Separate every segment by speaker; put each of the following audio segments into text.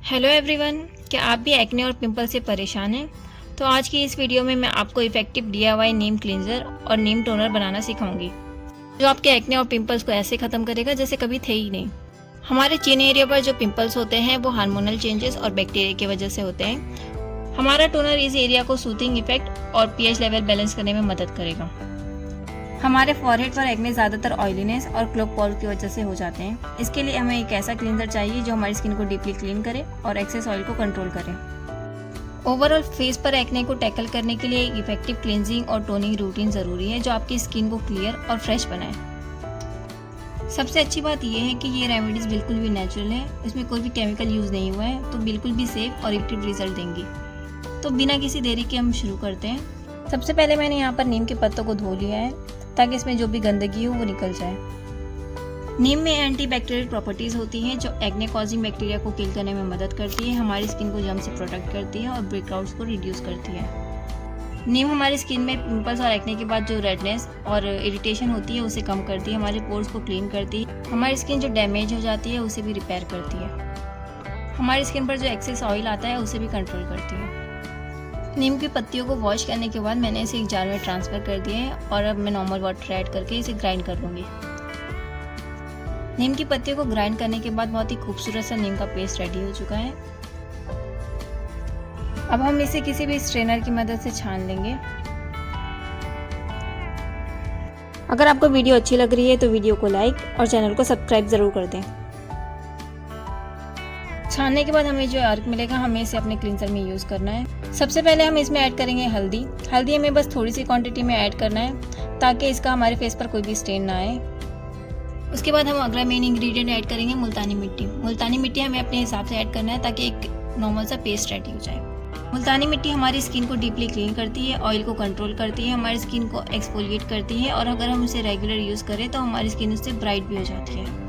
Speaker 1: Hello everyone, क्या आप भी एक्ने और पिंपल से परेशान हैं? तो आज की इस वीडियो में मैं आपको इफेक्टिव DIY नीम क्लींजर और नीम टोनर बनाना सिखाऊंगी, जो आपके एक्ने और पिंपल्स को ऐसे ख़त्म करेगा जैसे कभी थे ही नहीं। हमारे चिन एरिया पर जो पिंपल्स होते हैं वो हार्मोनल चेंजेस और बैक्टीरिया की वजह से होते हैं। हमारा टोनर इस एरिया को सूथिंग इफेक्ट और pH लेवल बैलेंस करने में मदद करेगा। हमारे फॉरहेड पर एक्ने ज़्यादातर ऑयलीनेस और क्लोग पोर की वजह से हो जाते हैं। इसके लिए हमें एक ऐसा क्लींजर चाहिए जो हमारी स्किन को डीपली क्लीन करे और एक्सेस ऑयल को कंट्रोल करे। ओवरऑल फेस पर एक्ने को टैकल करने के लिए एक इफेक्टिव क्लींजिंग और टोनिंग रूटीन ज़रूरी है जो आपकी स्किन को क्लियर और फ्रेश बनाए। सबसे अच्छी बात यह है कि ये रेमेडीज बिल्कुल भी नेचुरल है, इसमें कोई भी केमिकल यूज़ नहीं हुआ है, तो बिल्कुल भी सेफ और इफेक्टिव रिजल्ट देंगी। तो बिना किसी देरी के हम शुरू करते हैं। सबसे पहले मैंने यहाँ पर नीम के पत्तों को धो लिया है ताकि इसमें जो भी गंदगी हो वो निकल जाए। नीम में एंटीबैक्टीरियल प्रॉपर्टीज होती हैं जो एक्ने कॉजिंग बैक्टीरिया को किल करने में मदद करती है, हमारी स्किन को जर्म से प्रोटेक्ट करती है और ब्रेकआउट्स को रिड्यूस करती है। नीम हमारी स्किन में पिंपल्स और एक्ने के बाद जो रेडनेस और इरिटेशन होती है उसे कम करती है, हमारे पोर्स को क्लीन करती है, हमारी स्किन जो डैमेज हो जाती है उसे भी रिपेयर करती है, हमारी स्किन पर जो एक्सेस ऑयल आता है उसे भी कंट्रोल करती है। नीम की पत्तियों को वॉश करने के बाद मैंने इसे एक जार में ट्रांसफ़र कर दिया है और अब मैं नॉर्मल वाटर ऐड करके इसे ग्राइंड कर लूँगी। नीम की पत्तियों को ग्राइंड करने के बाद बहुत ही खूबसूरत सा नीम का पेस्ट रेडी हो चुका है। अब हम इसे किसी भी स्ट्रेनर की मदद से छान लेंगे। अगर आपको वीडियो अच्छी लग रही है तो वीडियो को लाइक और चैनल को सब्सक्राइब ज़रूर कर दें। छानने के बाद हमें जो अर्क मिलेगा हमें इसे अपने क्लींजर में यूज़ करना है। सबसे पहले हम इसमें ऐड करेंगे हल्दी। हल्दी हमें बस थोड़ी सी क्वांटिटी में ऐड करना है ताकि इसका हमारे फेस पर कोई भी स्टेन ना आए। उसके बाद हम अगला मेन इंग्रेडिएंट ऐड करेंगे मुल्तानी मिट्टी। मुल्तानी मिट्टी हमें अपने हिसाब से ऐड करना है ताकि एक नॉर्मल सा पेस्ट रेडी हो जाए। मुल्तानी मिट्टी हमारी स्किन को डीपली क्लीन करती है, ऑयल को कंट्रोल करती है, हमारी स्किन को एक्सफोलिएट करती है और अगर हम इसे रेगुलर यूज़ करें तो हमारी स्किन उससे ब्राइट भी हो जाती है।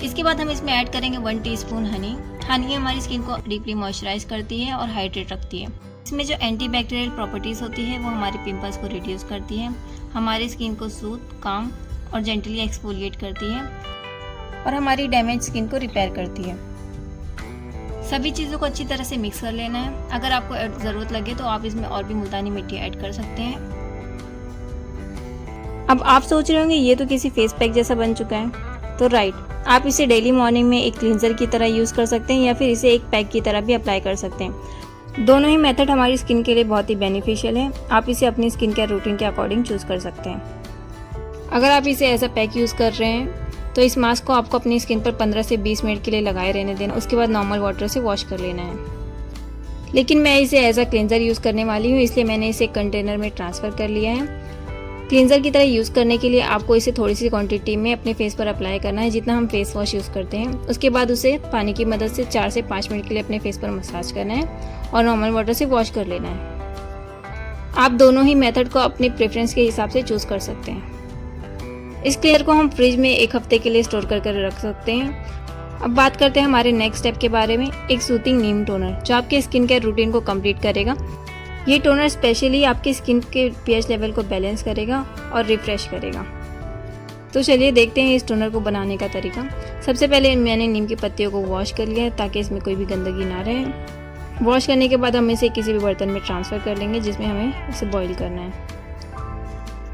Speaker 1: इसके बाद हम इसमें ऐड करेंगे 1 टीस्पून हनी। हनी हमारी स्किन को डीपली मॉइस्चराइज करती है और हाइड्रेट रखती है। इसमें जो एंटीबैक्टीरियल प्रॉपर्टीज़ होती है वो हमारे पिंपल्स को रिड्यूस करती है, हमारी स्किन को सूथ, काम और जेंटली एक्सफोलिएट करती है और हमारी डैमेज स्किन को रिपेयर करती है। सभी चीज़ों को अच्छी तरह से मिक्स कर लेना है। अगर आपको ज़रूरत लगे तो आप इसमें और भी मुल्तानी मिट्टी ऐड कर सकते हैं। अब आप सोच रहे होंगे ये तो किसी फेस पैक जैसा बन चुका है, तो राइट, आप इसे डेली मॉर्निंग में एक क्लींजर की तरह यूज़ कर सकते हैं या फिर इसे एक पैक की तरह भी अप्लाई कर सकते हैं। दोनों ही मेथड हमारी स्किन के लिए बहुत ही बेनिफिशियल है। आप इसे अपनी स्किन केयर रूटीन के अकॉर्डिंग चूज़ कर सकते हैं। अगर आप इसे एज अ पैक यूज़ कर रहे हैं तो इस मास्क को आपको अपनी स्किन पर 15 से 20 मिनट के लिए लगाए रहने देना, उसके बाद नॉर्मल वाटर से वॉश कर लेना है। लेकिन मैं इसे एज अ क्लींजर यूज़ करने वाली हूँ, इसलिए मैंने इसे एक कंटेनर में ट्रांसफ़र कर लिया है। क्लींजर की तरह यूज़ करने के लिए आपको इसे थोड़ी सी क्वांटिटी में अपने फेस पर अप्लाई करना है, जितना हम फेस वॉश यूज़ करते हैं। उसके बाद उसे पानी की मदद से 4 से 5 मिनट के लिए अपने फेस पर मसाज करना है और नॉर्मल वाटर से वॉश कर लेना है। आप दोनों ही मेथड को अपनी प्रेफरेंस के हिसाब से चूज़ कर सकते हैं। इस क्लींजर को हम फ्रिज में 1 हफ्ते के लिए स्टोर करके रख सकते हैं। अब बात करते हैं हमारे नेक्स्ट स्टेप के बारे में, एक सूथिंग नीम टोनर जो आपके स्किन केयर रूटीन को कंप्लीट करेगा। ये टोनर स्पेशली आपकी स्किन के pH लेवल को बैलेंस करेगा और रिफ्रेश करेगा। तो चलिए देखते हैं इस टोनर को बनाने का तरीका। सबसे पहले मैंने नीम की पत्तियों को वॉश कर लिया है ताकि इसमें कोई भी गंदगी ना रहे। वॉश करने के बाद हम इसे किसी भी बर्तन में ट्रांसफ़र कर लेंगे जिसमें हमें इसे बॉईल करना है।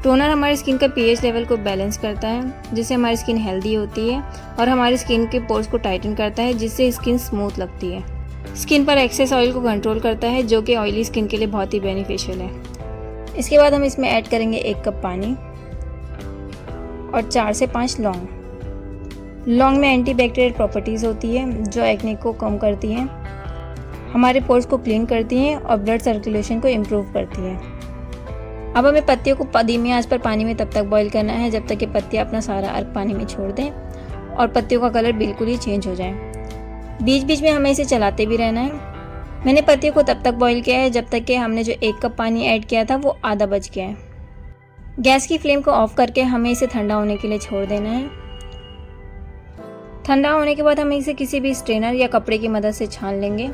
Speaker 1: टोनर हमारी स्किन का pH लेवल को बैलेंस करता है जिससे हमारी स्किन हेल्दी होती है और हमारी स्किन के पोर्स को टाइटन करता है जिससे स्किन स्मूथ लगती है। स्किन पर एक्सेस ऑयल को कंट्रोल करता है जो कि ऑयली स्किन के लिए बहुत ही बेनिफिशियल है। इसके बाद हम इसमें ऐड करेंगे 1 कप पानी और 4 से 5 लौंग। लौंग में एंटीबैक्टीरियल प्रॉपर्टीज़ होती है जो एक्ने को कम करती हैं, हमारे पोर्स को क्लीन करती हैं और ब्लड सर्कुलेशन को इम्प्रूव करती हैं। अब हमें पत्तियों को धीमी आंच पर पानी में तब तक बॉईल करना है जब तक कि पत्तियाँ अपना सारा अर्क पानी में छोड़ दें और पत्तियों का कलर बिल्कुल ही चेंज हो जाए। बीच बीच में हमें इसे चलाते भी रहना है। मैंने पत्तियों को तब तक बॉईल किया है जब तक कि हमने जो 1 कप पानी ऐड किया था वो आधा बच गया है। गैस की फ्लेम को ऑफ करके हमें इसे ठंडा होने के लिए छोड़ देना है। ठंडा होने के बाद हम इसे किसी भी स्ट्रेनर या कपड़े की मदद से छान लेंगे।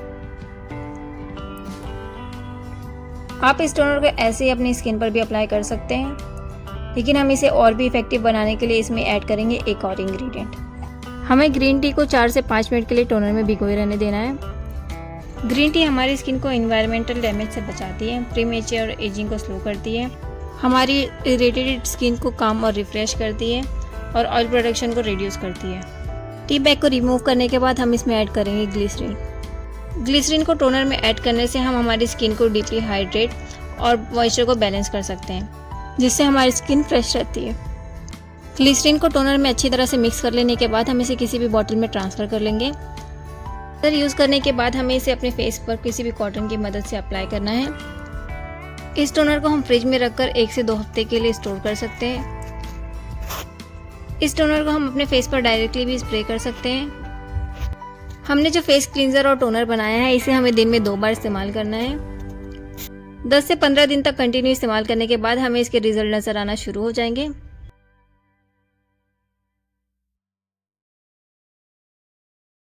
Speaker 1: आप इस टोनर को ऐसे ही अपनी स्किन पर भी अप्लाई कर सकते हैं, लेकिन हम इसे और भी इफेक्टिव बनाने के लिए इसमें ऐड करेंगे एक और इंग्रेडिएंट। हमें ग्रीन टी को 4 से 5 मिनट के लिए टोनर में भिगोए रहने देना है। ग्रीन टी हमारी स्किन को एनवायरमेंटल डैमेज से बचाती है, प्रीमेच्योर एजिंग को स्लो करती है, हमारी इरिटेटेड स्किन को काम और रिफ्रेश करती है और ऑयल प्रोडक्शन को रिड्यूस करती है। टी बैग को रिमूव करने के बाद हम इसमें ऐड करेंगे ग्लिसरीन। ग्लिसरीन को टोनर में ऐड करने से हम हमारी स्किन को डीपली हाइड्रेट और मॉइस्चर को बैलेंस कर सकते हैं, जिससे हमारी स्किन फ्रेश रहती है। ग्लिसरीन को टोनर में अच्छी तरह से मिक्स कर लेने के बाद हम इसे किसी भी बॉटल में ट्रांसफ़र कर लेंगे। टोनर यूज़ करने के बाद हमें इसे अपने फेस पर किसी भी कॉटन की मदद से अप्लाई करना है। इस टोनर को हम फ्रिज में रखकर 1 से 2 हफ्ते के लिए स्टोर कर सकते हैं। इस टोनर को हम अपने फेस पर डायरेक्टली भी स्प्रे कर सकते हैं। हमने जो फेस क्लींजर और टोनर बनाया है, इसे हमें दिन में 2 बार इस्तेमाल करना है। 10 से 15 दिन तक कंटिन्यू इस्तेमाल करने के बाद हमें इसके रिजल्ट नज़र आना शुरू हो जाएंगे।